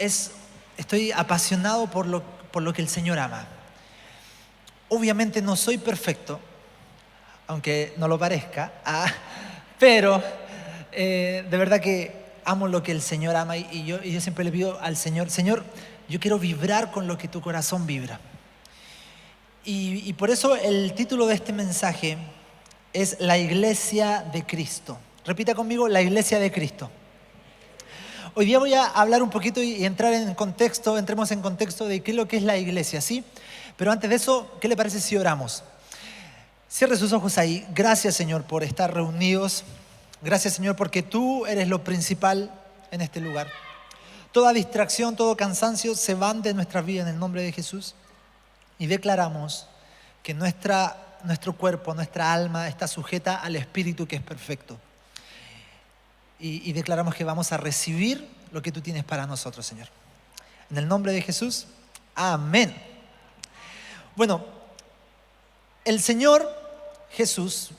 estoy apasionado por lo que el Señor ama. Obviamente no soy perfecto, aunque no lo parezca, pero de verdad que amo lo que el Señor ama y yo siempre le pido al Señor, Señor, yo quiero vibrar con lo que tu corazón vibra. Y por eso el título de este mensaje es La Iglesia de Cristo. Repita conmigo, la Iglesia de Cristo. Hoy día voy a hablar un poquito y entremos en contexto de qué es lo que es la iglesia, ¿sí? Pero antes de eso, ¿qué le parece si oramos? Cierre sus ojos ahí. Gracias, Señor, por estar reunidos. Gracias, Señor, porque tú eres lo principal en este lugar. Toda distracción, todo cansancio se van de nuestras vidas en el nombre de Jesús. Y declaramos que nuestro cuerpo, nuestra alma está sujeta al Espíritu que es perfecto. Y declaramos que vamos a recibir lo que tú tienes para nosotros, Señor. En el nombre de Jesús, amén. Bueno, el Señor Jesús,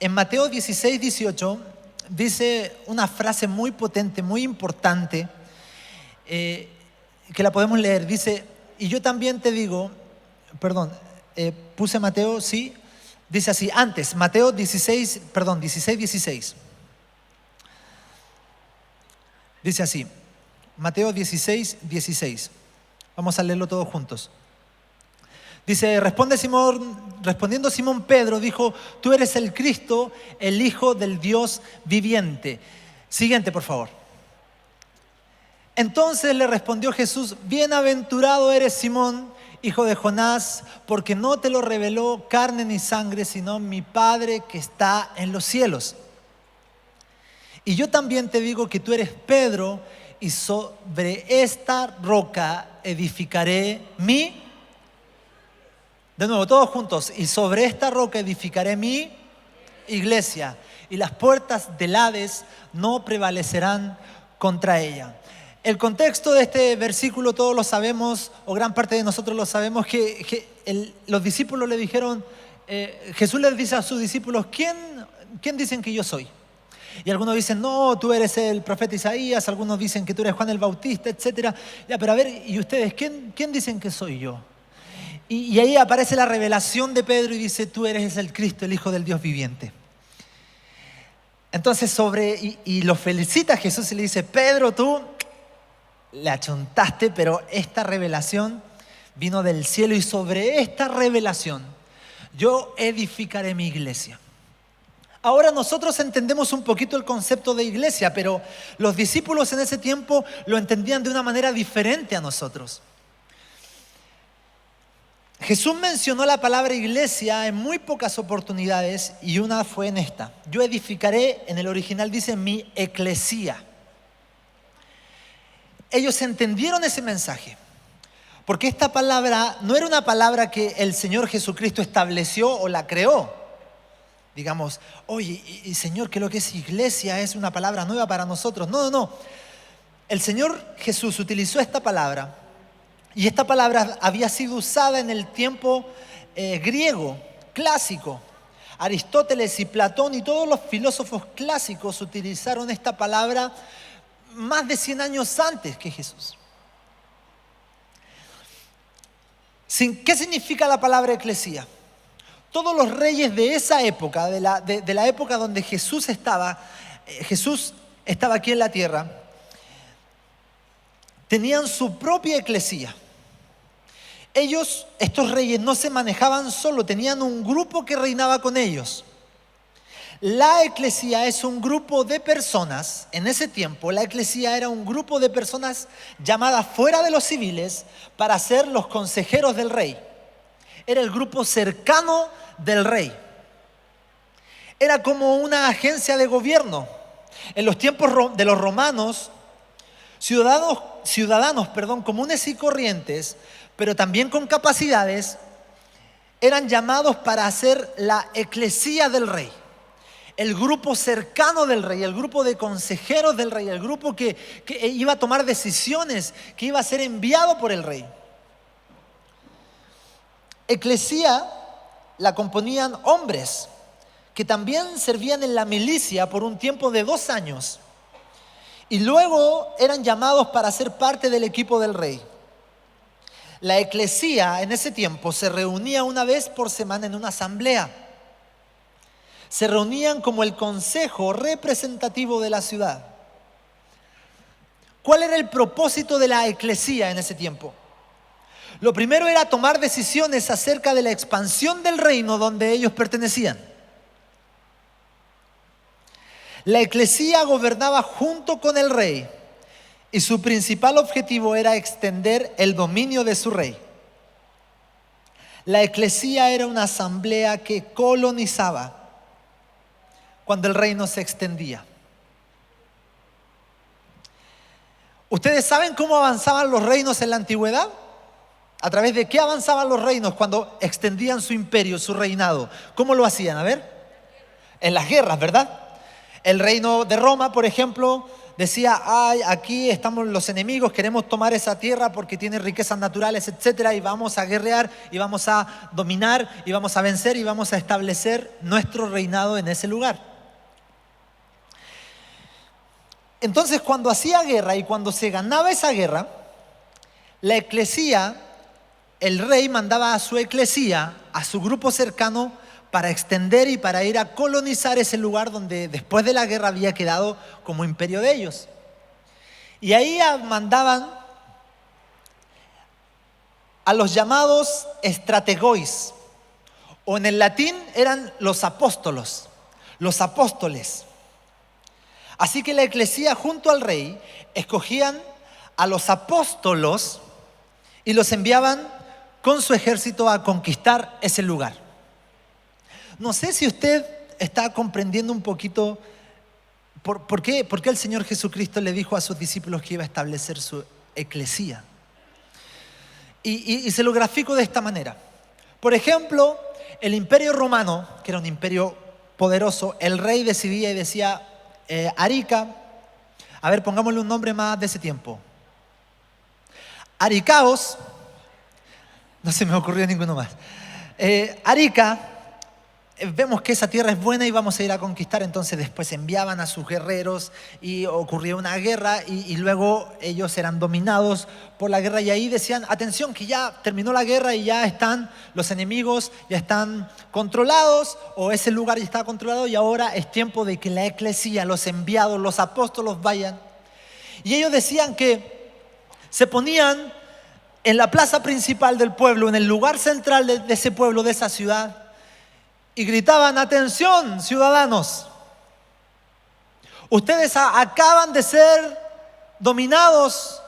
en Mateo 16, 18, dice una frase muy potente, muy importante, que la podemos leer. Dice, y yo también te digo, puse Mateo, sí, dice así, antes, Mateo 16, 16. Dice así, Mateo 16, 16. Vamos a leerlo todos juntos. Dice, respondiendo Simón Pedro, dijo, tú eres el Cristo, el Hijo del Dios viviente. Siguiente, por favor. Entonces le respondió Jesús, bienaventurado eres Simón, hijo de Jonás, porque no te lo reveló carne ni sangre, sino mi Padre que está en los cielos. Y yo también te digo que tú eres Pedro, y sobre esta roca edificaré de nuevo, todos juntos, y sobre esta roca edificaré mi iglesia, y las puertas del Hades no prevalecerán contra ella. El contexto de este versículo todos lo sabemos, o gran parte de nosotros lo sabemos, que los discípulos le dijeron, Jesús les dice a sus discípulos, ¿quién dicen que yo soy? Y algunos dicen, no, tú eres el profeta Isaías, algunos dicen que tú eres Juan el Bautista, etc. Ya, pero a ver, ¿y ustedes quién dicen que soy yo? Y ahí aparece la revelación de Pedro y dice, tú eres el Cristo, el Hijo del Dios viviente. Entonces y lo felicita a Jesús y le dice, Pedro, tú le achuntaste, pero esta revelación vino del cielo y sobre esta revelación yo edificaré mi iglesia. Ahora nosotros entendemos un poquito el concepto de iglesia, pero los discípulos en ese tiempo lo entendían de una manera diferente a nosotros. Jesús mencionó la palabra iglesia en muy pocas oportunidades y una fue en esta. Yo edificaré, en el original dice mi eclesía. Ellos entendieron ese mensaje, porque esta palabra no era una palabra que el Señor Jesucristo estableció o la creó. Digamos, oye, y Señor, que lo que es iglesia es una palabra nueva para nosotros. No. El Señor Jesús utilizó esta palabra y esta palabra había sido usada en el tiempo griego, clásico. Aristóteles y Platón y todos los filósofos clásicos utilizaron esta palabra más de 100 años antes que Jesús. ¿Qué significa la palabra eclesía? Todos los reyes de esa época, de la época donde Jesús estaba aquí en la tierra, tenían su propia eclesía. Estos reyes no se manejaban solo, tenían un grupo que reinaba con ellos. La eclesía es un grupo de personas, en ese tiempo la eclesía era un grupo de personas llamadas fuera de los civiles para ser los consejeros del rey. Era el grupo cercano del rey. Era como una agencia de gobierno. En los tiempos de los romanos, ciudadanos, comunes y corrientes, pero también con capacidades, eran llamados para hacer la eclesía del rey. El grupo cercano del rey, el grupo de consejeros del rey, el grupo que iba a tomar decisiones, que iba a ser enviado por el rey. Eclesía la componían hombres que también servían en la milicia por un tiempo de 2 años y luego eran llamados para ser parte del equipo del rey. La eclesía en ese tiempo se reunía una vez por semana en una asamblea. Se reunían como el consejo representativo de la ciudad. ¿Cuál era el propósito de la eclesía en ese tiempo? Lo primero era tomar decisiones acerca de la expansión del reino donde ellos pertenecían. La eclesía gobernaba junto con el rey y su principal objetivo era extender el dominio de su rey. La eclesía era una asamblea que colonizaba cuando el reino se extendía. ¿Ustedes saben cómo avanzaban los reinos en la antigüedad? ¿A través de qué avanzaban los reinos cuando extendían su imperio, su reinado? ¿Cómo lo hacían? A ver, en las guerras, ¿verdad? El reino de Roma, por ejemplo, decía: ay, aquí estamos los enemigos, queremos tomar esa tierra porque tiene riquezas naturales, etcétera, y vamos a guerrear, y vamos a dominar, y vamos a vencer, y vamos a establecer nuestro reinado en ese lugar. Entonces, cuando hacía guerra y cuando se ganaba esa guerra, la eclesía, el rey mandaba a su eclesía, a su grupo cercano, para extender y para ir a colonizar ese lugar donde después de la guerra había quedado como imperio de ellos. Y ahí mandaban a los llamados estrategois, o en el latín eran los apóstolos, los apóstoles. Así que la eclesía junto al rey escogían a los apóstolos y los enviaban con su ejército a conquistar ese lugar. No sé si usted está comprendiendo un poquito por qué el Señor Jesucristo le dijo a sus discípulos que iba a establecer su eclesía. Y se lo grafico de esta manera. Por ejemplo, el imperio romano, que era un imperio poderoso, el rey decidía y decía: Arica, a ver, pongámosle un nombre más de ese tiempo. Aricaos, no se me ocurrió ninguno más. Arica, vemos que esa tierra es buena y vamos a ir a conquistar. Entonces después enviaban a sus guerreros y ocurría una guerra y luego ellos eran dominados por la guerra, y ahí decían: atención, que ya terminó la guerra y ya están los enemigos, ya están controlados, o ese lugar ya está controlado, y ahora es tiempo de que la eclesía, los enviados, los apóstolos vayan. Y ellos decían que se ponían en la plaza principal del pueblo, en el lugar central de ese pueblo, de esa ciudad, y gritaban: atención, ciudadanos, ustedes acaban de ser dominados,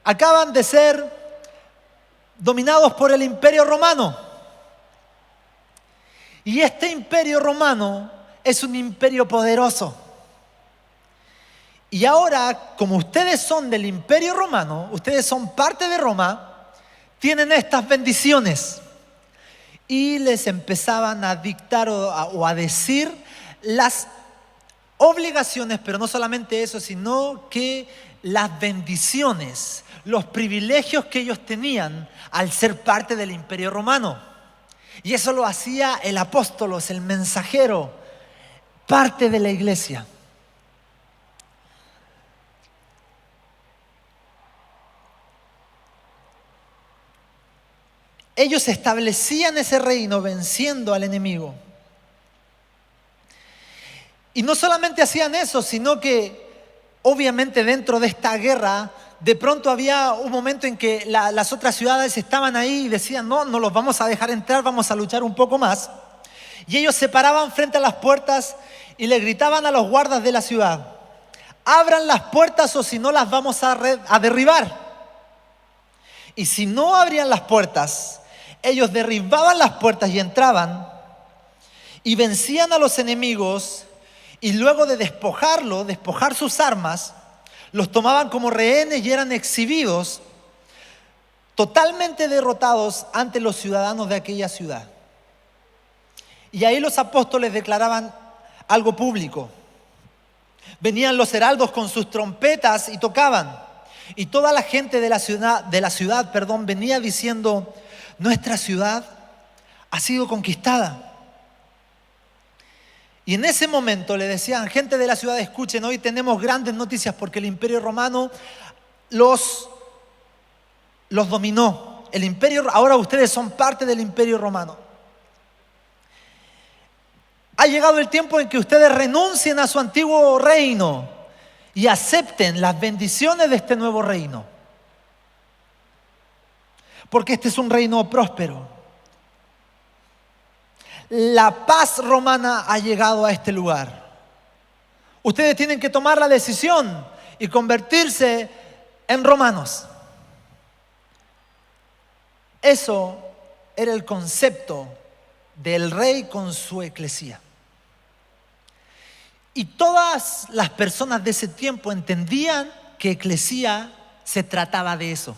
acaban de ser dominados por el imperio romano. Y este imperio romano es un imperio poderoso. Y ahora, como ustedes son del imperio romano, ustedes son parte de Roma, tienen estas bendiciones. Y les empezaban a dictar o a decir las obligaciones, pero no solamente eso, sino que las bendiciones, los privilegios que ellos tenían al ser parte del imperio romano. Y eso lo hacía el apóstolos, el mensajero, parte de la iglesia. Ellos establecían ese reino venciendo al enemigo. Y no solamente hacían eso, sino que obviamente dentro de esta guerra, de pronto había un momento en que las otras ciudades estaban ahí y decían: no los vamos a dejar entrar, vamos a luchar un poco más. Y ellos se paraban frente a las puertas y le gritaban a los guardas de la ciudad: abran las puertas o si no las vamos a derribar. Y si no abrían las puertas, ellos derribaban las puertas y entraban y vencían a los enemigos, y luego de despojar sus armas, los tomaban como rehenes y eran exhibidos totalmente derrotados ante los ciudadanos de aquella ciudad. Y ahí los apóstoles declaraban algo público. Venían los heraldos con sus trompetas y tocaban, y toda la gente de la ciudad venía diciendo: nuestra ciudad ha sido conquistada. Y en ese momento le decían, gente de la ciudad, escuchen, hoy tenemos grandes noticias porque el Imperio Romano los dominó. El imperio, ahora ustedes son parte del Imperio Romano. Ha llegado el tiempo en que ustedes renuncien a su antiguo reino y acepten las bendiciones de este nuevo reino. Porque este es un reino próspero. La paz romana ha llegado a este lugar. Ustedes tienen que tomar la decisión y convertirse en romanos. Eso era el concepto del rey con su eclesía. Y todas las personas de ese tiempo entendían que eclesía se trataba de eso.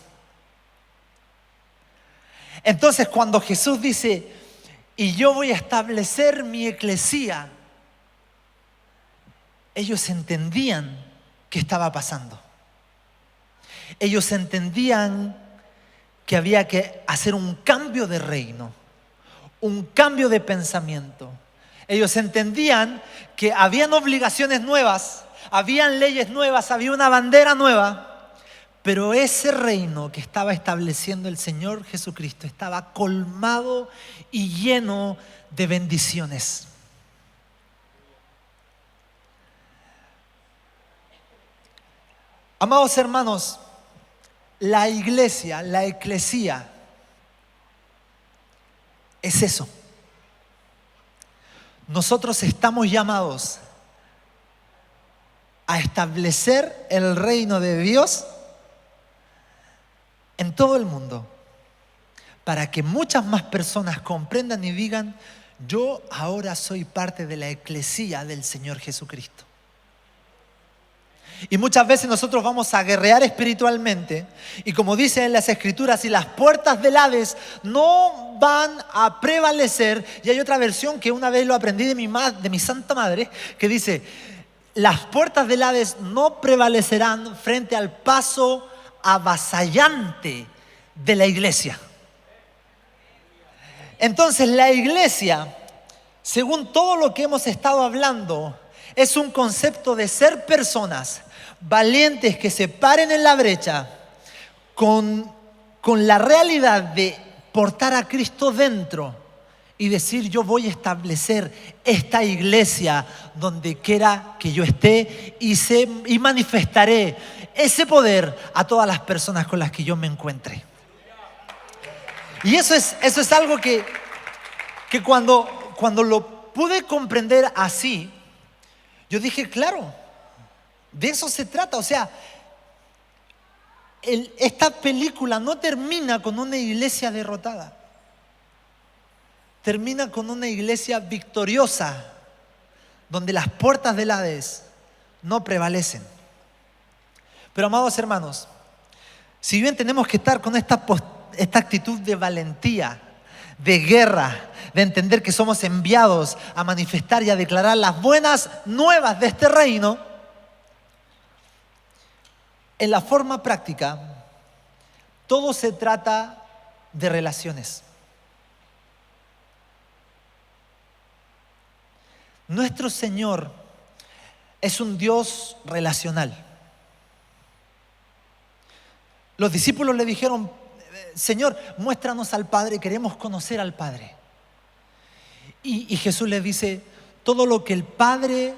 Entonces, cuando Jesús dice, y yo voy a establecer mi eclesía, ellos entendían qué estaba pasando. Ellos entendían que había que hacer un cambio de reino, un cambio de pensamiento. Ellos entendían que habían obligaciones nuevas, habían leyes nuevas, había una bandera nueva. Pero ese reino que estaba estableciendo el Señor Jesucristo estaba colmado y lleno de bendiciones. Amados hermanos, la iglesia, la eclesía, es eso. Nosotros estamos llamados a establecer el reino de Dios en todo el mundo, para que muchas más personas comprendan y digan, yo ahora soy parte de la eclesía del Señor Jesucristo. Y muchas veces nosotros vamos a guerrear espiritualmente, y como dice en las Escrituras, y las puertas del Hades no van a prevalecer. Y hay otra versión que una vez lo aprendí de mi santa madre, que dice, las puertas del Hades no prevalecerán frente al paso avasallante de la iglesia. Entonces la iglesia, según todo lo que hemos estado hablando, es un concepto de ser personas valientes que se paren en la brecha con la realidad de portar a Cristo dentro y decir, yo voy a establecer esta iglesia donde quiera que yo esté y manifestaré ese poder a todas las personas con las que yo me encuentre. Y eso es algo que cuando lo pude comprender así, yo dije, claro, de eso se trata. O sea, esta película no termina con una iglesia derrotada. Termina con una iglesia victoriosa, donde las puertas del Hades no prevalecen. Pero amados hermanos, si bien tenemos que estar con esta actitud de valentía, de guerra, de entender que somos enviados a manifestar y a declarar las buenas nuevas de este reino, en la forma práctica, todo se trata de relaciones. Nuestro Señor es un Dios relacional. Los discípulos le dijeron, Señor, muéstranos al Padre, queremos conocer al Padre. Y Jesús les dice, todo lo que el Padre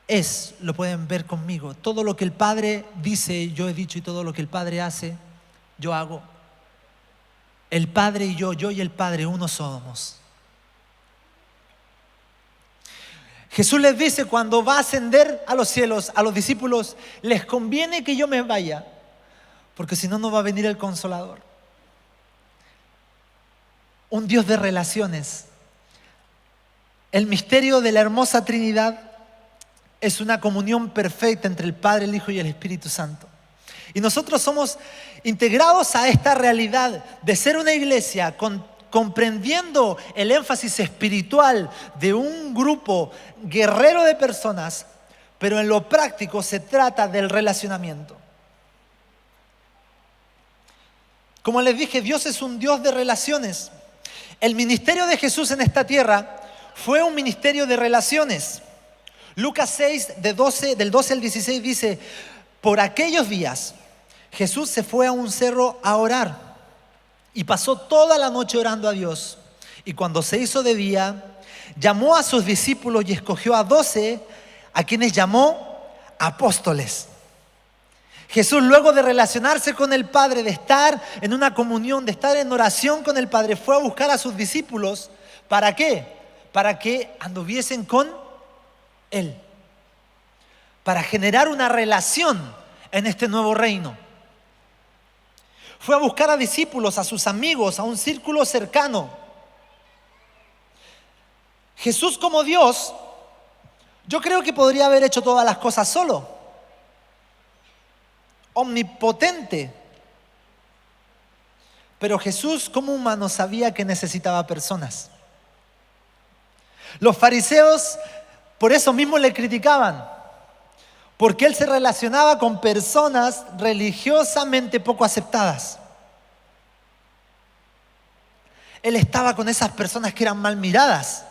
es, lo pueden ver conmigo. Todo lo que el Padre dice, yo he dicho, y todo lo que el Padre hace, yo hago. El Padre y yo y el Padre, uno somos. Jesús les dice, cuando va a ascender a los cielos, a los discípulos, les conviene que yo me vaya, porque si no, no va a venir el Consolador. Un Dios de relaciones. El misterio de la hermosa Trinidad es una comunión perfecta entre el Padre, el Hijo y el Espíritu Santo. Y nosotros somos integrados a esta realidad de ser una iglesia comprendiendo el énfasis espiritual de un grupo guerrero de personas, pero en lo práctico se trata del relacionamiento. Como les dije, Dios es un Dios de relaciones. El ministerio de Jesús en esta tierra fue un ministerio de relaciones. Lucas 6, del 12 al 16 dice: por aquellos días Jesús se fue a un cerro a orar y pasó toda la noche orando a Dios. Y cuando se hizo de día, llamó a sus discípulos y escogió a 12, a quienes llamó apóstoles. Jesús, luego de relacionarse con el Padre, de estar en una comunión, de estar en oración con el Padre, fue a buscar a sus discípulos. ¿Para qué? Para que anduviesen con Él, para generar una relación en este nuevo reino. Fue a buscar a discípulos, a sus amigos, a un círculo cercano. Jesús, como Dios, yo creo que podría haber hecho todas las cosas solo, omnipotente. Pero Jesús, como humano, sabía que necesitaba personas. Los fariseos por eso mismo le criticaban, porque él se relacionaba con personas religiosamente poco aceptadas. Él estaba con esas personas que eran mal miradas.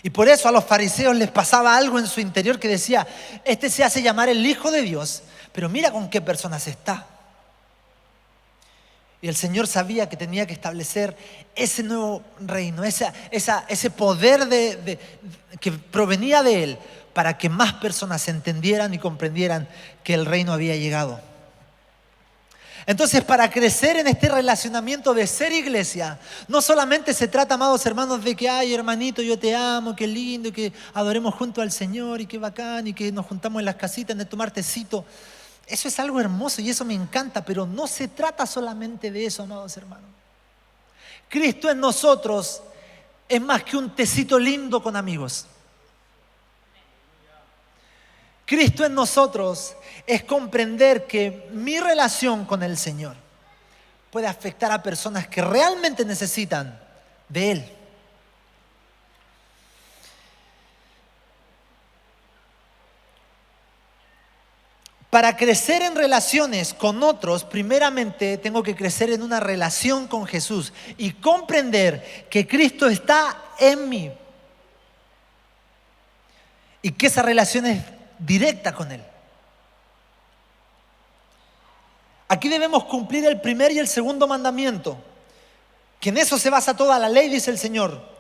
Y por eso a los fariseos les pasaba algo en su interior que decía: este se hace llamar el Hijo de Dios, pero mira con qué personas está. Y el Señor sabía que tenía que establecer ese nuevo reino, ese poder que provenía de Él, para que más personas entendieran y comprendieran que el reino había llegado. Entonces, para crecer en este relacionamiento de ser iglesia, no solamente se trata, amados hermanos, de que, ay, hermanito, yo te amo, qué lindo, y que adoremos junto al Señor, y qué bacán, y que nos juntamos en las casitas de tomar tecito. Eso es algo hermoso y eso me encanta, pero no se trata solamente de eso, amados hermanos. Cristo en nosotros es más que un tecito lindo con amigos. Cristo en nosotros es comprender que mi relación con el Señor puede afectar a personas que realmente necesitan de Él. Para crecer en relaciones con otros, primeramente tengo que crecer en una relación con Jesús y comprender que Cristo está en mí y que esa relación es directa con Él. Aquí debemos cumplir el primer y el segundo mandamiento, que en eso se basa toda la ley, dice el Señor.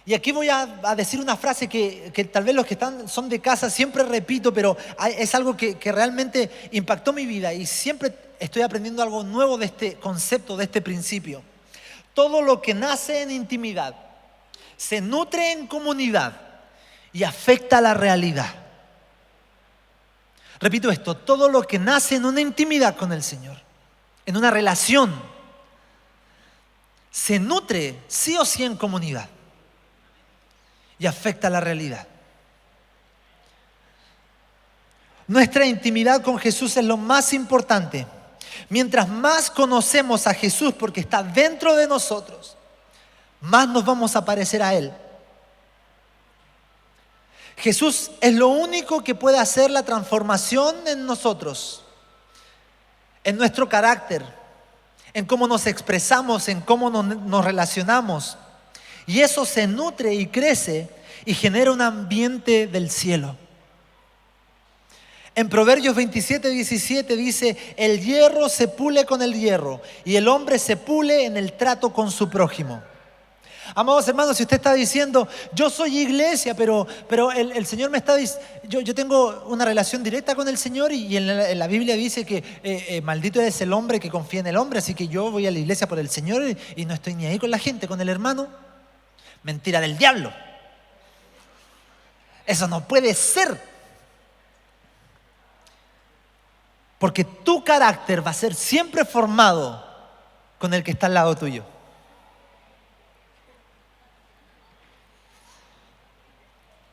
Y aquí voy a decir una frase que tal vez los que son de casa siempre repito, pero es algo que realmente impactó mi vida y siempre estoy aprendiendo algo nuevo de este concepto, de este principio. Todo lo que nace en intimidad se nutre en comunidad y afecta a la realidad. Repito esto: todo lo que nace en una intimidad con el Señor, en una relación, se nutre sí o sí en comunidad y afecta a la realidad. Nuestra intimidad con Jesús es lo más importante. Mientras más conocemos a Jesús, porque está dentro de nosotros, más nos vamos a parecer a Él. Jesús es lo único que puede hacer la transformación en nosotros, en nuestro carácter, en cómo nos expresamos, en cómo nos relacionamos. Y eso se nutre y crece y genera un ambiente del cielo. En Proverbios 27:17 dice: el hierro se pule con el hierro y el hombre se pule en el trato con su prójimo. Amados hermanos, si usted está diciendo: yo soy iglesia, pero el Señor me está diciendo, yo tengo una relación directa con el Señor y en la Biblia dice que maldito es el hombre que confía en el hombre, así que yo voy a la iglesia por el Señor y no estoy ni ahí con la gente, con el hermano. Mentira del diablo. Eso no puede ser. Porque tu carácter va a ser siempre formado con el que está al lado tuyo.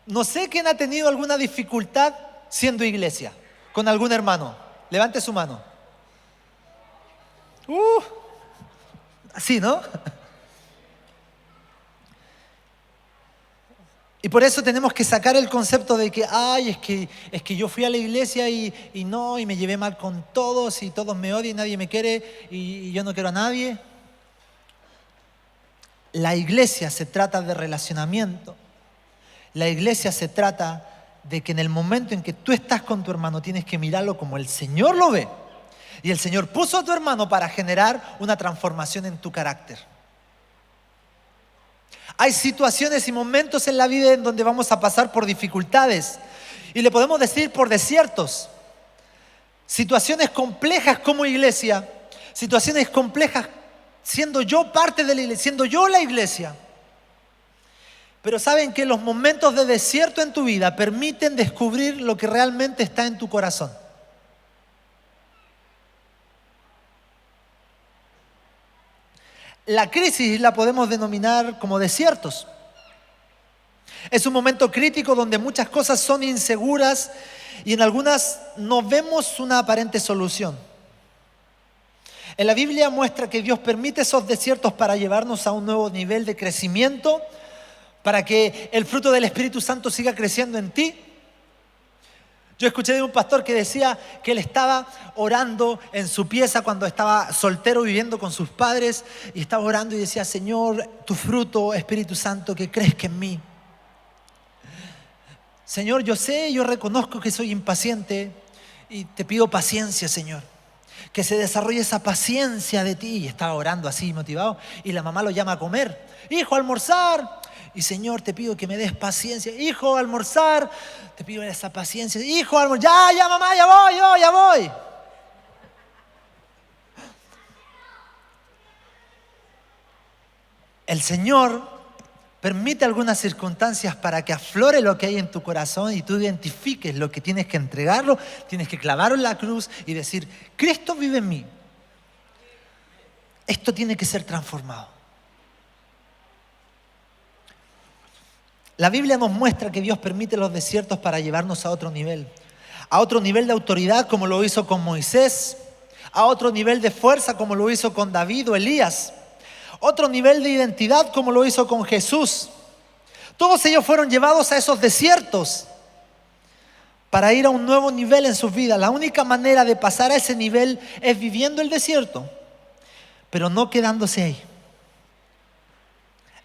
No sé quién ha tenido alguna dificultad siendo iglesia, con algún hermano. Levante su mano. Así, ¿no? Y por eso tenemos que sacar el concepto de que, ay, es que yo fui a la iglesia y me llevé mal con todos y todos me odian, nadie me quiere y yo no quiero a nadie. la iglesia se trata de relacionamiento. La iglesia se trata de que en el momento en que tú estás con tu hermano tienes que mirarlo como el Señor lo ve. Y el Señor puso a tu hermano para generar una transformación en tu carácter. Hay situaciones y momentos en la vida en donde vamos a pasar por dificultades. Y le podemos decir por desiertos. Situaciones complejas como iglesia. Situaciones complejas siendo yo parte de la iglesia, siendo yo la iglesia. Pero saben que los momentos de desierto en tu vida permiten descubrir lo que realmente está en tu corazón. La crisis la podemos denominar como desiertos. Es un momento crítico donde muchas cosas son inseguras y en algunas no vemos una aparente solución. En la Biblia muestra que Dios permite esos desiertos para llevarnos a un nuevo nivel de crecimiento, para que el fruto del Espíritu Santo siga creciendo en ti. Yo escuché de un pastor que decía que él estaba orando en su pieza cuando estaba soltero viviendo con sus padres y estaba orando y decía: Señor, tu fruto, Espíritu Santo, que crezca en mí. Señor, yo reconozco que soy impaciente y te pido paciencia, Señor. Que se desarrolle esa paciencia de ti. Y estaba orando así, motivado, y la mamá lo llama a comer. Hijo, a almorzar. Y Señor, te pido que me des paciencia. Hijo, a almorzar. Te pido esa paciencia. Hijo, a almorzar. Ya, mamá, ya voy. El Señor permite algunas circunstancias para que aflore lo que hay en tu corazón y tú identifiques lo que tienes que entregarlo, tienes que clavarlo en la cruz y decir: Cristo vive en mí. Esto tiene que ser transformado. La Biblia nos muestra que Dios permite los desiertos para llevarnos a otro nivel de autoridad, como lo hizo con Moisés, a otro nivel de fuerza, como lo hizo con David o Elías, otro nivel de identidad, como lo hizo con Jesús. Todos ellos fueron llevados a esos desiertos para ir a un nuevo nivel en sus vidas. La única manera de pasar a ese nivel es viviendo el desierto, pero no quedándose ahí.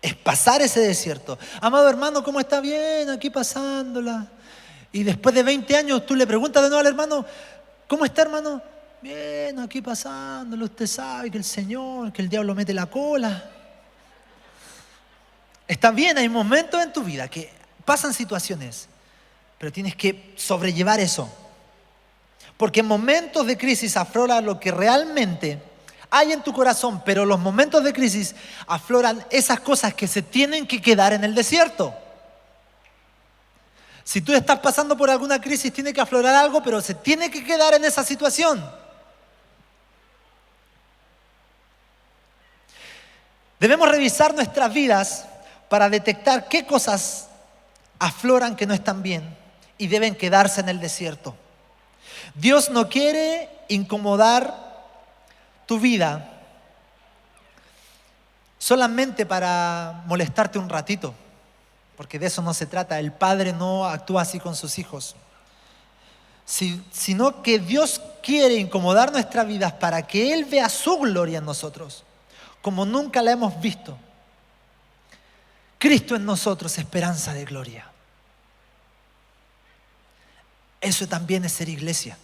Es pasar ese desierto. Amado hermano, ¿cómo está? Bien, aquí pasándola. Y después de 20 años tú le preguntas de nuevo al hermano: ¿cómo está, hermano? Bien, aquí pasándolo. Usted sabe que el Señor, que el diablo mete la cola. Está bien, hay momentos en tu vida que pasan situaciones, pero tienes que sobrellevar eso. Porque en momentos de crisis aflora lo que realmente hay en tu corazón, pero los momentos de crisis afloran esas cosas que se tienen que quedar en el desierto. Si tú estás pasando por alguna crisis, tiene que aflorar algo, pero se tiene que quedar en esa situación. Debemos revisar nuestras vidas para detectar qué cosas afloran que no están bien y deben quedarse en el desierto. Dios no quiere incomodar tu vida solamente para molestarte un ratito, porque de eso no se trata. El Padre no actúa así con sus hijos, sino que Dios quiere incomodar nuestras vidas para que Él vea su gloria en nosotros, como nunca la hemos visto. Cristo en nosotros, esperanza de gloria. Eso también es ser iglesia,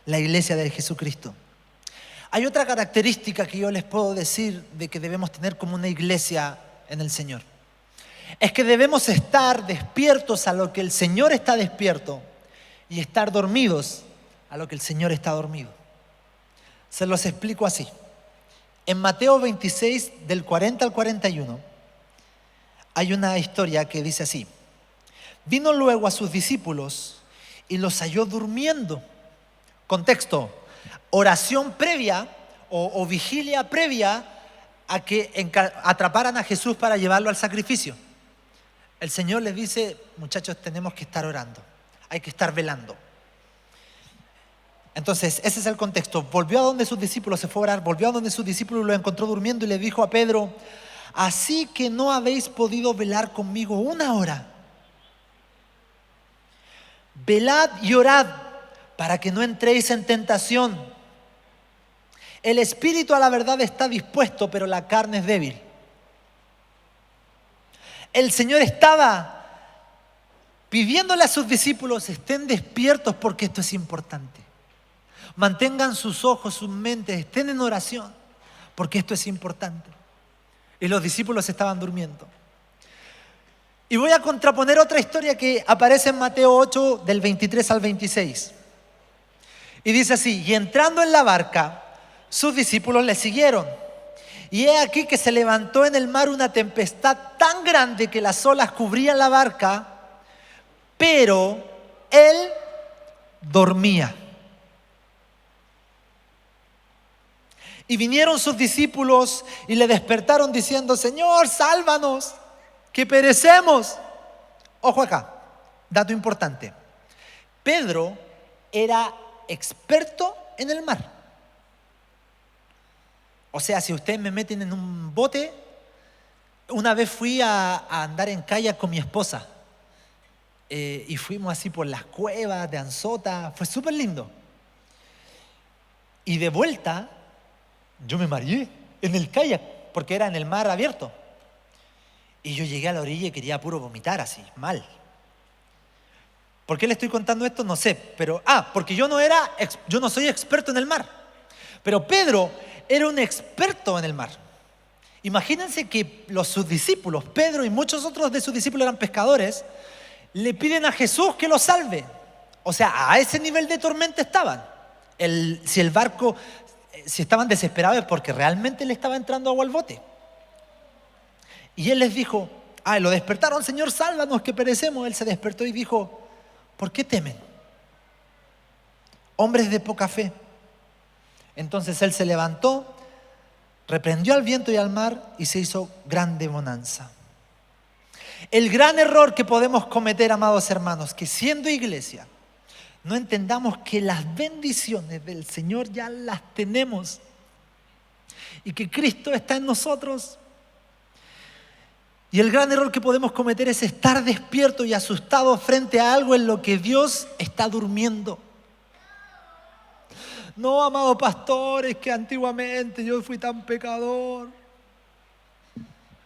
la iglesia de Jesucristo. Hay otra característica que yo les puedo decir de que debemos tener como una iglesia en el Señor. Es que debemos estar despiertos a lo que el Señor está despierto y estar dormidos a lo que el Señor está dormido. Se los explico así. En Mateo 26, del 40 al 41, hay una historia que dice así: vino luego a sus discípulos y los halló durmiendo. Contexto: oración previa o vigilia previa a que atraparan a Jesús para llevarlo al sacrificio. El Señor les dice: muchachos, tenemos que estar orando, hay que estar velando. Entonces, ese es el contexto. Volvió a donde sus discípulos, se fue a orar, volvió a donde sus discípulos y lo encontró durmiendo y le dijo a Pedro: así que no habéis podido velar conmigo una hora. Velad y orad para que no entréis en tentación. El espíritu a la verdad está dispuesto, pero la carne es débil. el Señor estaba pidiéndole a sus discípulos: estén despiertos porque esto es importante. Mantengan sus ojos, sus mentes, estén en oración porque esto es importante. Y los discípulos estaban durmiendo. Y voy a contraponer otra historia que aparece en Mateo 8, del 23 al 26. Y dice así: y entrando en la barca, sus discípulos le siguieron. Y he aquí que se levantó en el mar una tempestad tan grande que las olas cubrían la barca, pero él dormía. Y vinieron sus discípulos y le despertaron diciendo: Señor, sálvanos, que perecemos. Ojo acá, dato importante. Pedro era experto en el mar. O sea, si ustedes me meten en un bote, una vez fui a andar en kayak con mi esposa. Y fuimos así por las cuevas de Anzota. Fue súper lindo. Y de vuelta, yo me mareé en el kayak, porque era en el mar abierto. Y yo llegué a la orilla y quería puro vomitar así, mal. ¿Por qué le estoy contando esto? No sé, pero porque yo no soy experto en el mar. Pero Pedro era un experto en el mar. Imagínense que sus discípulos, Pedro y muchos otros de sus discípulos eran pescadores, le piden a Jesús que los salve. O sea, a ese nivel de tormenta estaban. Si estaban desesperados es porque realmente le estaba entrando agua al bote. Y él les dijo, lo despertaron: Señor, sálvanos, que perecemos. Él se despertó y dijo: ¿por qué temen, hombres de poca fe? Entonces él se levantó, reprendió al viento y al mar y se hizo grande bonanza. El gran error que podemos cometer, amados hermanos, que siendo iglesia no entendamos que las bendiciones del Señor ya las tenemos y que Cristo está en nosotros. Y el gran error que podemos cometer es estar despierto y asustado frente a algo en lo que Dios está durmiendo. No, amado pastor, es que antiguamente yo fui tan pecador.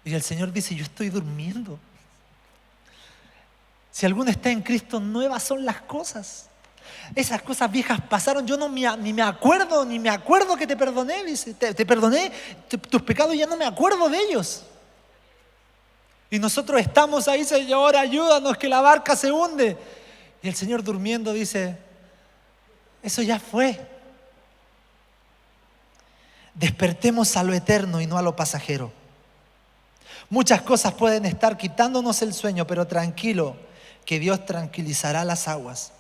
Y el Señor dice: yo estoy durmiendo. Si alguno está en Cristo, nuevas son las cosas. Esas cosas viejas pasaron, yo ni me acuerdo que te perdoné, dice. Te perdoné, tus pecados ya no me acuerdo de ellos. Y nosotros estamos ahí: Señor, ayúdanos, que la barca se hunde. Y el Señor durmiendo dice: eso ya fue. Despertemos a lo eterno y no a lo pasajero. Muchas cosas pueden estar quitándonos el sueño, pero tranquilo, que Dios tranquilizará las aguas.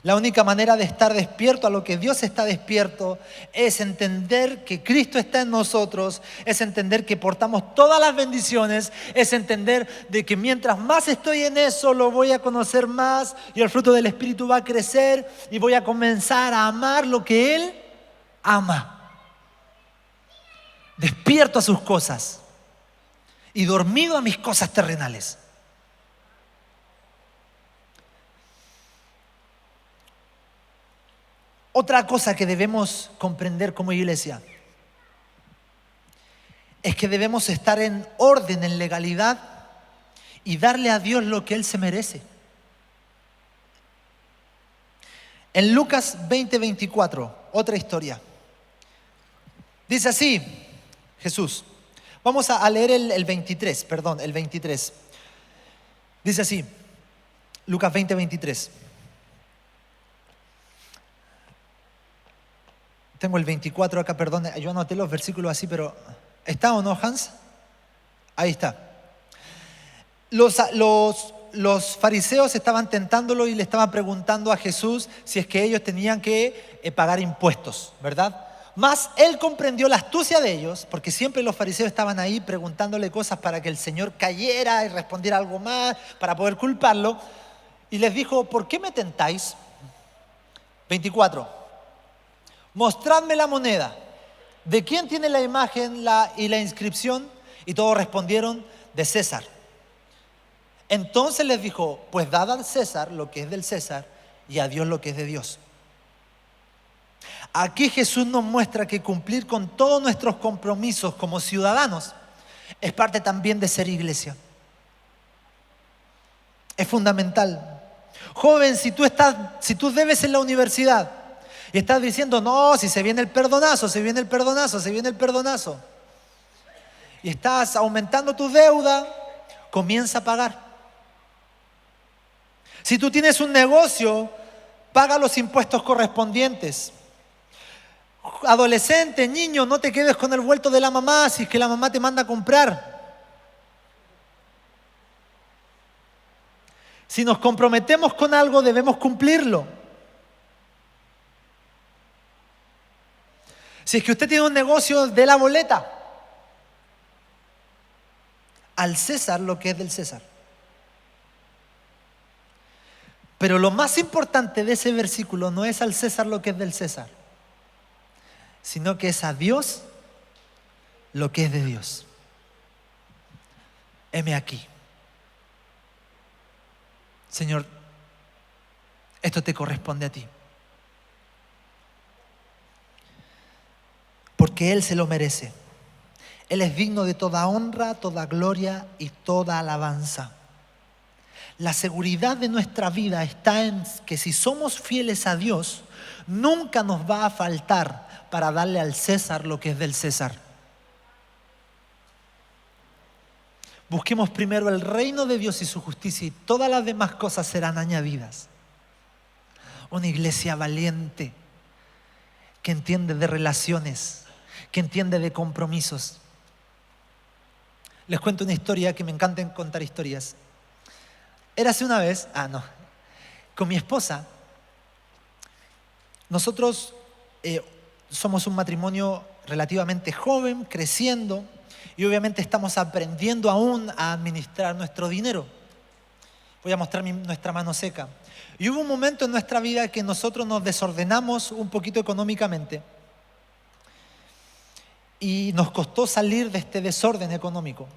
La única manera de estar despierto a lo que Dios está despierto es entender que Cristo está en nosotros, es entender que portamos todas las bendiciones, es entender de que mientras más estoy en eso, lo voy a conocer más y el fruto del Espíritu va a crecer y voy a comenzar a amar lo que Él ama. Despierto a sus cosas y dormido a mis cosas terrenales. Otra cosa que debemos comprender como iglesia es que debemos estar en orden, en legalidad y darle a Dios lo que Él se merece. En Lucas 20:24, otra historia. Dice así, Jesús. Vamos a leer el 23. Dice así, Lucas 20:23. Tengo el 24 acá, perdón, yo anoté los versículos así, pero ¿está o no, Hans? Ahí está. Los fariseos estaban tentándolo y le estaban preguntando a Jesús si es que ellos tenían que pagar impuestos, ¿verdad? Mas él comprendió la astucia de ellos, porque siempre los fariseos estaban ahí preguntándole cosas para que el Señor cayera y respondiera algo más, para poder culparlo. Y les dijo: ¿por qué me tentáis? 24. Mostradme la moneda. ¿De quién tiene la imagen y la inscripción? Y todos respondieron: de César. Entonces les dijo: pues dad al César lo que es del César y a Dios lo que es de Dios. Aquí Jesús nos muestra que cumplir con todos nuestros compromisos como ciudadanos es parte también de ser iglesia. Es fundamental. Joven, si tú debes en la universidad y estás diciendo, no, si se viene el perdonazo, se viene el perdonazo, se viene el perdonazo, y estás aumentando tu deuda, comienza a pagar. Si tú tienes un negocio, paga los impuestos correspondientes. Adolescente, niño, no te quedes con el vuelto de la mamá si es que la mamá te manda a comprar. Si nos comprometemos con algo, debemos cumplirlo. Si es que usted tiene un negocio, de la boleta. Al César lo que es del César. Pero lo más importante de ese versículo no es al César lo que es del César, sino que es a Dios lo que es de Dios. Heme aquí. Señor, esto te corresponde a ti. Porque Él se lo merece. Él es digno de toda honra, toda gloria y toda alabanza. La seguridad de nuestra vida está en que si somos fieles a Dios, nunca nos va a faltar para darle al César lo que es del César. Busquemos primero el reino de Dios y su justicia y todas las demás cosas serán añadidas. Una iglesia valiente que entiende de relaciones, que entiende de compromisos. Les cuento una historia que me encanta contar historias. Érase una vez, con mi esposa, nosotros somos un matrimonio relativamente joven, creciendo, y obviamente estamos aprendiendo aún a administrar nuestro dinero. Voy a mostrar nuestra mano seca. Y hubo un momento en nuestra vida que nosotros nos desordenamos un poquito económicamente. Y nos costó salir de este desorden económico.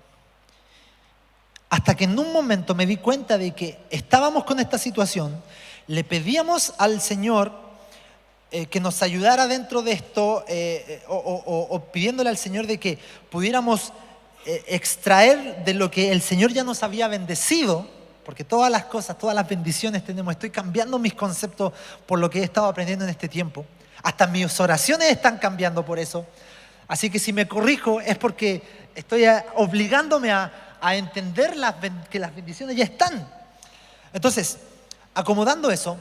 Hasta que en un momento me di cuenta de que estábamos con esta situación, le pedíamos al Señor que nos ayudara dentro de esto, o pidiéndole al Señor de que pudiéramos extraer de lo que el Señor ya nos había bendecido, porque todas las cosas, todas las bendiciones tenemos. Estoy cambiando mis conceptos por lo que he estado aprendiendo en este tiempo. Hasta mis oraciones están cambiando por eso. Así que si me corrijo es porque estoy obligándome a entender que las bendiciones ya están. Entonces, acomodando eso,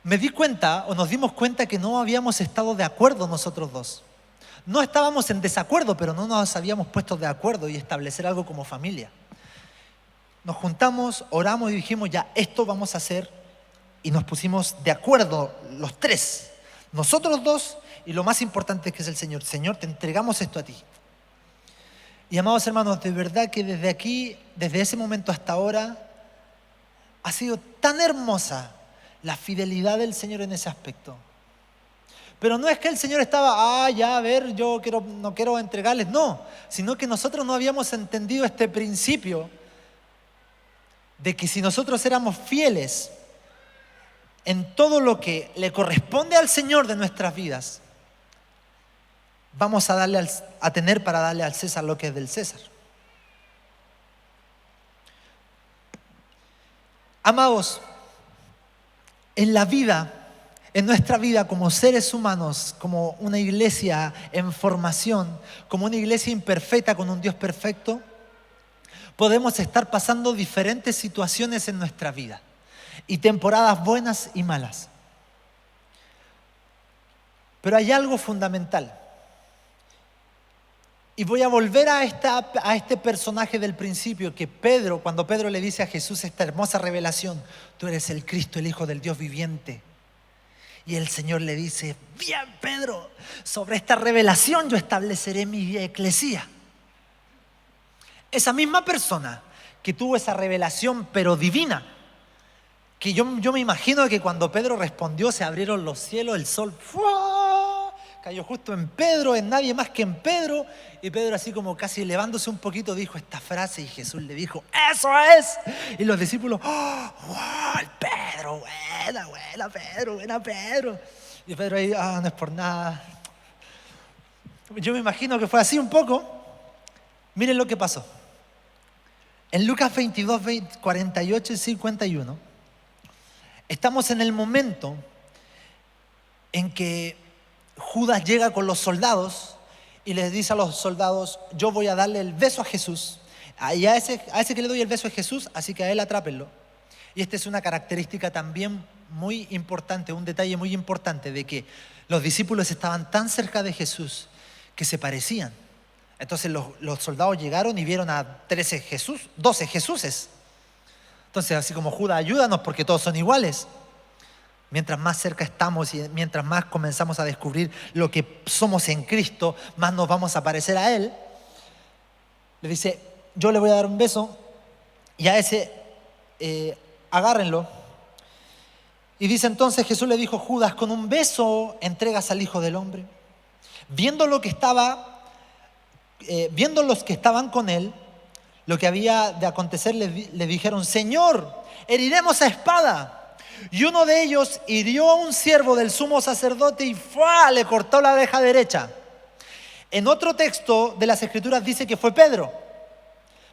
me di cuenta, o nos dimos cuenta, que no habíamos estado de acuerdo nosotros dos. No estábamos en desacuerdo, pero no nos habíamos puesto de acuerdo y establecer algo como familia. Nos juntamos, oramos y dijimos, ya, esto vamos a hacer, y nos pusimos de acuerdo los tres, nosotros dos, y lo más importante que es el Señor. Señor, te entregamos esto a ti. Y amados hermanos, de verdad que desde ese momento hasta ahora, ha sido tan hermosa la fidelidad del Señor en ese aspecto. Pero no es que el Señor estaba, no quiero entregarles, no, sino que nosotros no habíamos entendido este principio de que si nosotros éramos fieles en todo lo que le corresponde al Señor de nuestras vidas, vamos a tener para darle al César lo que es del César. Amados, en la vida, en nuestra vida como seres humanos, como una iglesia en formación, como una iglesia imperfecta con un Dios perfecto, podemos estar pasando diferentes situaciones en nuestra vida y temporadas buenas y malas. Pero hay algo fundamental. Y voy a volver a este personaje del principio, que cuando Pedro le dice a Jesús esta hermosa revelación, tú eres el Cristo, el Hijo del Dios viviente. Y el Señor le dice, bien Pedro, sobre esta revelación yo estableceré mi eclesía. Esa misma persona que tuvo esa revelación pero divina, que yo me imagino que cuando Pedro respondió se abrieron los cielos, el sol cayó justo en Pedro, en nadie más que en Pedro, y Pedro así como casi elevándose un poquito dijo esta frase y Jesús le dijo, ¡eso es! Y los discípulos, ¡wow! Pedro, buena Pedro. Y Pedro ahí, no es por nada. Yo me imagino que fue así un poco. Miren lo que pasó. En Lucas 22, 48 y 51, estamos en el momento en que Judas llega con los soldados y les dice a los soldados: yo voy a darle el beso a Jesús. Y a ese que le doy el beso es Jesús, así que a él atrápenlo. Y esta es una característica también muy importante, un detalle muy importante, de que los discípulos estaban tan cerca de Jesús que se parecían. Entonces los soldados llegaron y vieron a 12 Jesuses. Entonces, así como: Judas, ayúdanos porque todos son iguales. Mientras más cerca estamos y mientras más comenzamos a descubrir lo que somos en Cristo, más nos vamos a parecer a Él. Le dice: yo le voy a dar un beso, y a ese agárrenlo. Y dice entonces: Jesús le dijo: Judas, ¿con un beso entregas al Hijo del Hombre? Viendo los que estaban con él, lo que había de acontecer, le dijeron: Señor, heriremos a espada. Y uno de ellos hirió a un siervo del sumo sacerdote y le cortó la oreja derecha. En otro texto de las Escrituras dice que fue Pedro.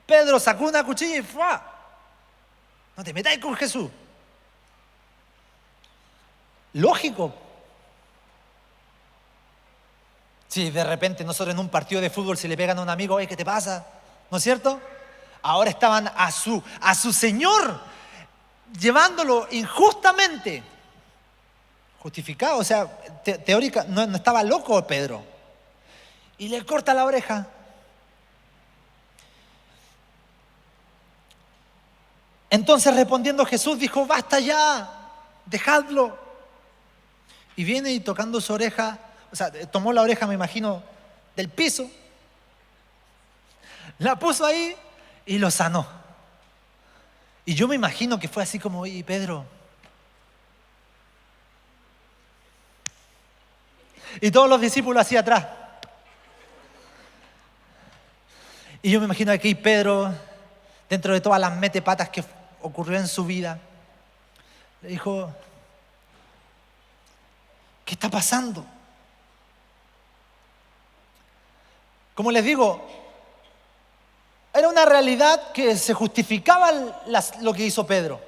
Pedro sacó una cuchilla y no te metáis con Jesús. Lógico. Si de repente nosotros en un partido de fútbol se le pegan a un amigo: ¿qué te pasa? ¿No es cierto? Ahora estaban a su Señor llevándolo injustamente, justificado, o sea, teórica, no estaba loco Pedro, y le corta la oreja. Entonces, respondiendo Jesús, dijo: basta ya, dejadlo. Y viene y tocando su oreja, o sea, tomó la oreja, me imagino, del piso, la puso ahí y lo sanó. Y yo me imagino que fue así como: oye, Pedro. Y todos los discípulos así atrás. Y yo me imagino aquí Pedro, dentro de todas las metepatas que ocurrió en su vida, le dijo: ¿qué está pasando? Como les digo, era una realidad que se justificaba lo que hizo Pedro.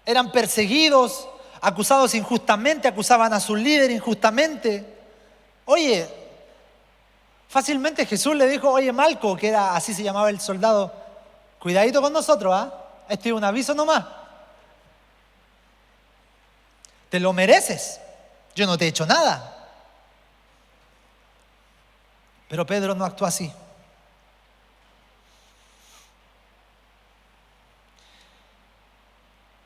Eran perseguidos, acusados injustamente, acusaban a su líder injustamente. Oye, fácilmente Jesús le dijo: oye, Malco, que era así se llamaba el soldado, cuidadito con nosotros, este es un aviso nomás. Te lo mereces, yo no te he hecho nada. Pero Pedro no actuó así.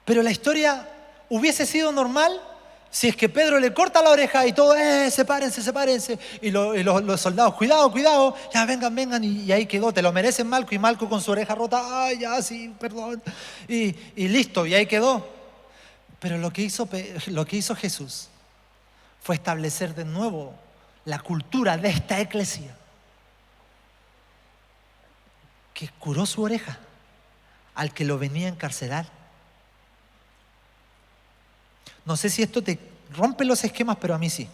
Pero la historia hubiese sido normal si es que Pedro le corta la oreja y todo: sepárense, sepárense. Y los soldados: cuidado, cuidado, ya vengan. Y ahí quedó: te lo mereces, Malco. Y Malco con su oreja rota: ay, ya, sí, perdón. Y listo, y ahí quedó. Pero lo que hizo Jesús fue establecer de nuevo la cultura de esta iglesia, que curó su oreja al que lo venía a encarcelar. No sé si esto te rompe los esquemas, pero a mí sí.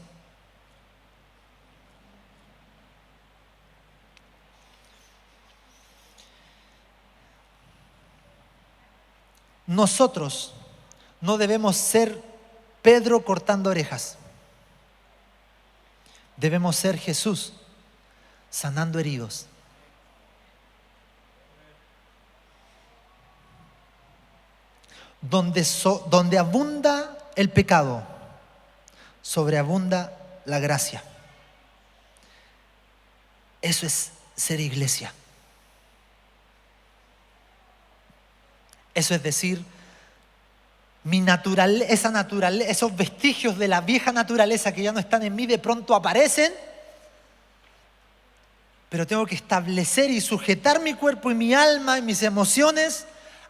Nosotros no debemos ser Pedro cortando orejas. Debemos ser Jesús sanando heridos. Donde abunda el pecado, sobreabunda la gracia. Eso es ser iglesia. Eso es decir, esos vestigios de la vieja naturaleza que ya no están en mí, de pronto aparecen, pero tengo que establecer y sujetar mi cuerpo y mi alma y mis emociones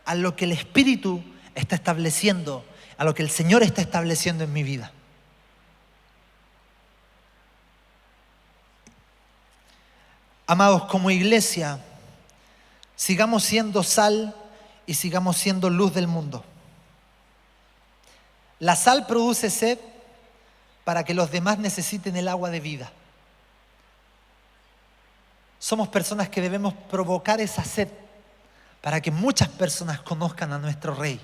a lo que el Espíritu está estableciendo, a lo que el Señor está estableciendo en mi vida. Amados, como iglesia, sigamos siendo sal y sigamos siendo luz del mundo. La sal produce sed para que los demás necesiten el agua de vida. Somos personas que debemos provocar esa sed para que muchas personas conozcan a nuestro Rey.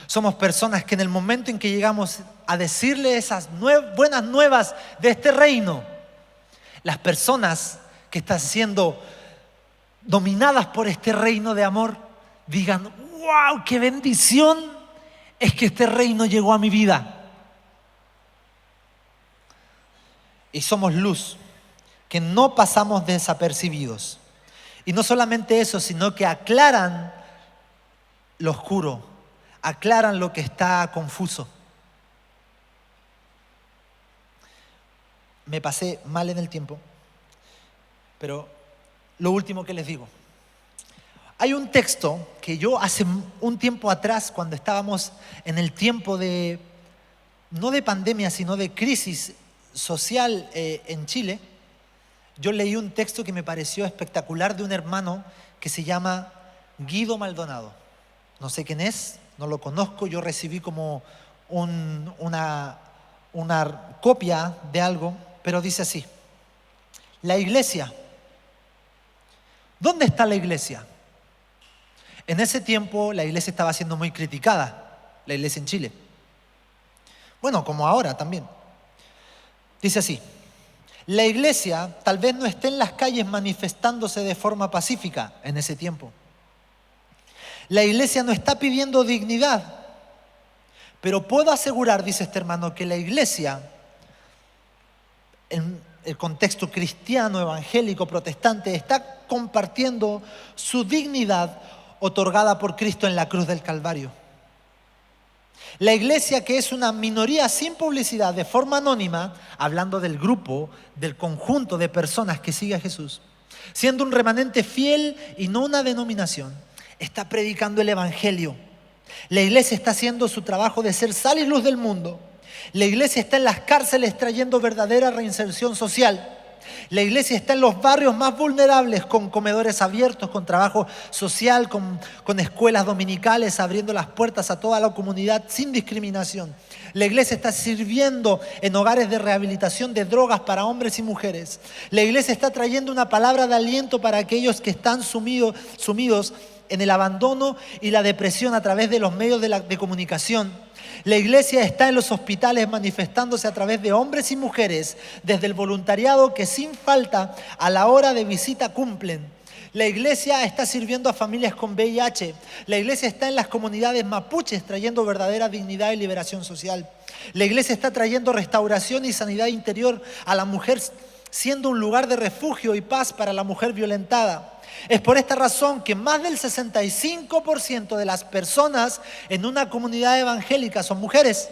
Somos personas que en el momento en que llegamos a decirle esas buenas nuevas de este reino, las personas que están siendo dominadas por este reino de amor digan: ¡wow! ¡Qué bendición es que este reino llegó a mi vida! Y somos luz, que no pasamos desapercibidos. Y no solamente eso, sino que aclaran lo oscuro, aclaran lo que está confuso. Me pasé mal en el tiempo, pero lo último que les digo. Hay un texto que yo hace un tiempo atrás, cuando estábamos en el tiempo de, no de pandemia, sino de crisis social en Chile, yo leí un texto que me pareció espectacular de un hermano que se llama Guido Maldonado. No sé quién es, no lo conozco, yo recibí como una copia de algo, pero dice así: la iglesia. ¿Dónde está la iglesia? En ese tiempo la iglesia estaba siendo muy criticada, la iglesia en Chile. Bueno, como ahora también. Dice así: la iglesia tal vez no esté en las calles manifestándose de forma pacífica en ese tiempo. La iglesia no está pidiendo dignidad, pero puedo asegurar, dice este hermano, que la iglesia, en el contexto cristiano, evangélico, protestante, está compartiendo su dignidad otorgada por Cristo en la cruz del Calvario. La iglesia, que es una minoría sin publicidad, de forma anónima, hablando del grupo, del conjunto de personas que sigue a Jesús, siendo un remanente fiel y no una denominación, está predicando el evangelio. La iglesia está haciendo su trabajo de ser sal y luz del mundo. La iglesia está en las cárceles trayendo verdadera reinserción social. La iglesia está en los barrios más vulnerables con comedores abiertos, con trabajo social, con escuelas dominicales, abriendo las puertas a toda la comunidad sin discriminación. La iglesia está sirviendo en hogares de rehabilitación de drogas para hombres y mujeres. La iglesia está trayendo una palabra de aliento para aquellos que están sumidos en el abandono y la depresión a través de los medios de comunicación. La iglesia está en los hospitales manifestándose a través de hombres y mujeres, desde el voluntariado que sin falta a la hora de visita cumplen. La iglesia está sirviendo a familias con VIH. La iglesia está en las comunidades mapuches trayendo verdadera dignidad y liberación social. La iglesia está trayendo restauración y sanidad interior a la mujer, siendo un lugar de refugio y paz para la mujer violentada. Es por esta razón que más del 65% de las personas en una comunidad evangélica son mujeres.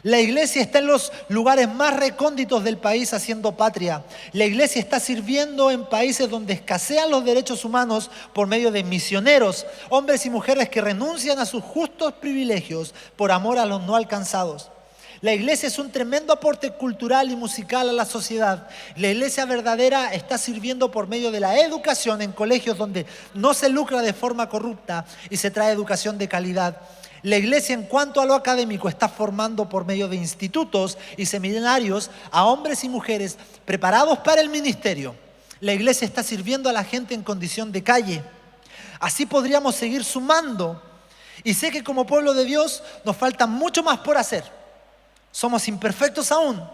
La iglesia está en los lugares más recónditos del país haciendo patria. La iglesia está sirviendo en países donde escasean los derechos humanos por medio de misioneros, hombres y mujeres que renuncian a sus justos privilegios por amor a los no alcanzados. La iglesia es un tremendo aporte cultural y musical a la sociedad. La iglesia verdadera está sirviendo por medio de la educación en colegios donde no se lucra de forma corrupta y se trae educación de calidad. La iglesia, en cuanto a lo académico, está formando por medio de institutos y seminarios a hombres y mujeres preparados para el ministerio. La iglesia está sirviendo a la gente en condición de calle. Así podríamos seguir sumando. Y sé que como pueblo de Dios nos falta mucho más por hacer. Somos imperfectos aún,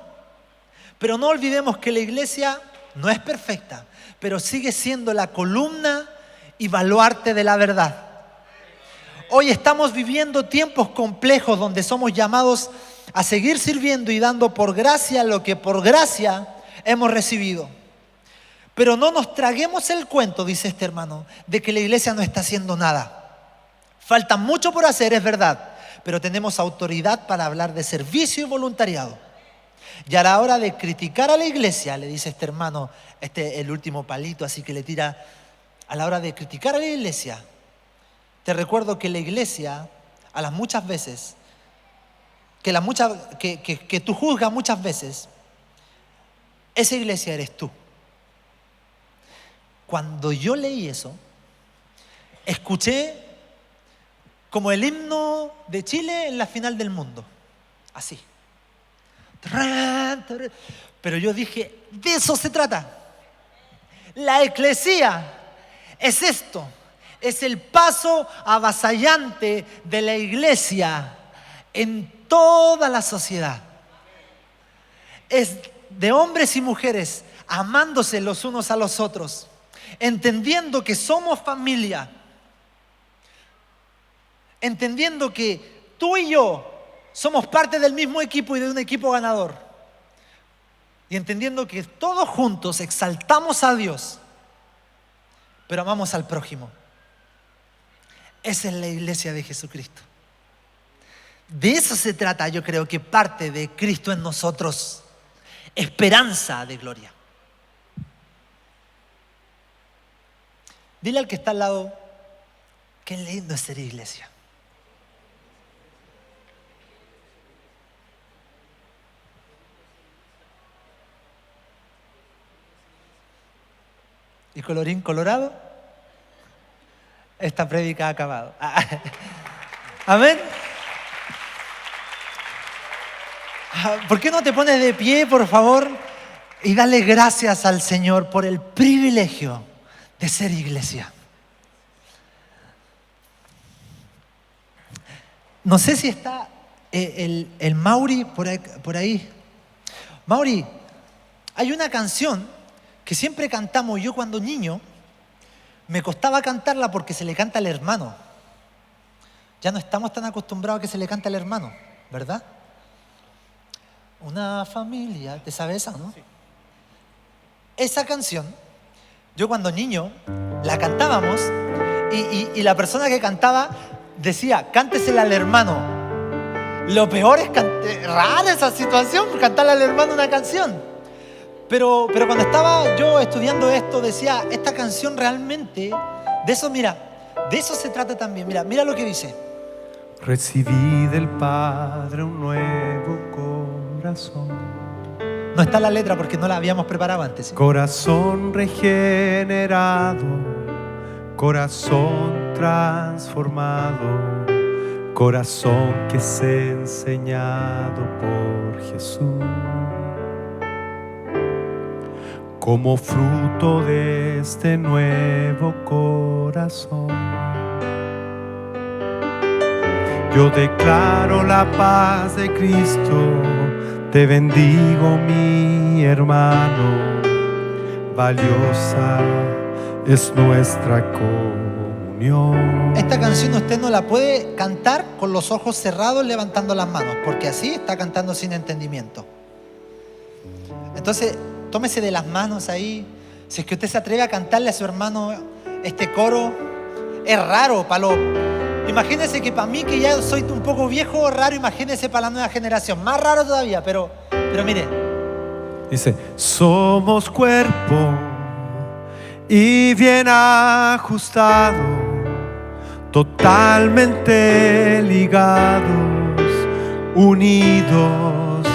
pero no olvidemos que la iglesia no es perfecta, pero sigue siendo la columna y baluarte de la verdad. Hoy estamos viviendo tiempos complejos donde somos llamados a seguir sirviendo y dando por gracia lo que por gracia hemos recibido. Pero no nos traguemos el cuento, dice este hermano, de que la iglesia no está haciendo nada. Falta mucho por hacer, es verdad. Pero tenemos autoridad para hablar de servicio y voluntariado. Y a la hora de criticar a la iglesia, le dice este hermano, el último palito, así que le tira, a la hora de criticar a la iglesia, te recuerdo que la iglesia, a las muchas veces, que tú juzgas muchas veces, esa iglesia eres tú. Cuando yo leí eso, escuché como el himno de Chile en la final del mundo. Así. Pero yo dije, de eso se trata. La eclesía es esto, es el paso avasallante de la iglesia en toda la sociedad. Es de hombres y mujeres amándose los unos a los otros, entendiendo que somos familia, entendiendo que tú y yo somos parte del mismo equipo y de un equipo ganador, y entendiendo que todos juntos exaltamos a Dios, pero amamos al prójimo. Esa es la iglesia de Jesucristo. De eso se trata, yo creo que parte de Cristo en nosotros, esperanza de gloria. Dile al que está al lado, qué lindo es ser iglesia. Y colorín colorado, esta prédica ha acabado. Amén. ¿Por qué no te pones de pie, por favor, y dale gracias al Señor por el privilegio de ser iglesia? No sé si está el Mauri por ahí. Mauri, hay una canción que siempre cantamos. Yo cuando niño me costaba cantarla porque se le canta al hermano. Ya no estamos tan acostumbrados a que se le canta al hermano, ¿verdad? Una familia, ¿te sabes esa, no? Sí. Esa canción, yo cuando niño la cantábamos y la persona que cantaba decía, cántesela al hermano. Lo peor es rara esa situación, cantarle al hermano una canción. Pero cuando estaba yo estudiando esto, decía, esta canción realmente, de eso, mira, de eso se trata también. Mira lo que dice. Recibí del Padre un nuevo corazón. No está la letra porque no la habíamos preparado antes, ¿sí? Corazón regenerado, corazón transformado, corazón que es enseñado por Jesús. Como fruto de este nuevo corazón, yo declaro la paz de Cristo. Te bendigo, mi hermano. Valiosa es nuestra comunión. Esta canción usted no la puede cantar con los ojos cerrados levantando las manos, porque así está cantando sin entendimiento. Entonces, tómese de las manos ahí. Si es que usted se atreve a cantarle a su hermano este coro, es raro para los... Imagínese que para mí, que ya soy un poco viejo, raro, imagínese para la nueva generación. Más raro todavía, pero mire. Dice, somos cuerpo y bien ajustado, totalmente ligados, unidos,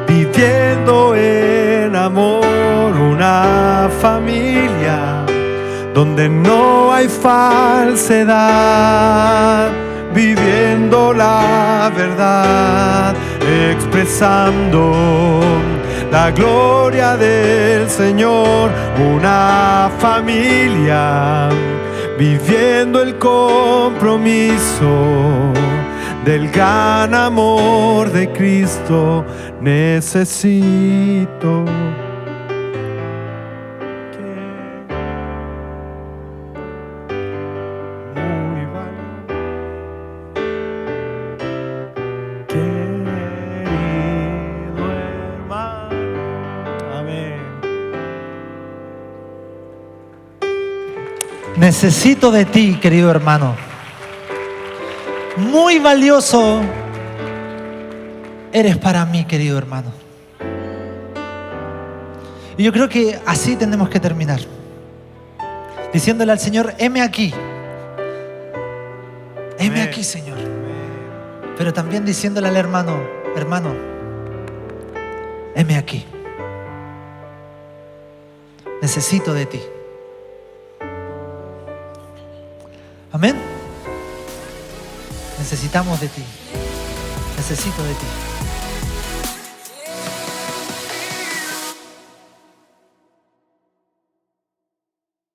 viviendo en amor, una familia donde no hay falsedad, viviendo la verdad, expresando la gloria del Señor, una familia viviendo el compromiso del gran amor de Cristo. Necesito necesito de ti, querido hermano. Muy valioso eres para mí, querido hermano. Y yo creo que así tenemos que terminar, diciéndole al Señor, heme aquí. Heme aquí, Señor. Pero también diciéndole al hermano, hermano, heme aquí. Necesito de ti. Amén. Necesitamos de ti. Necesito de ti.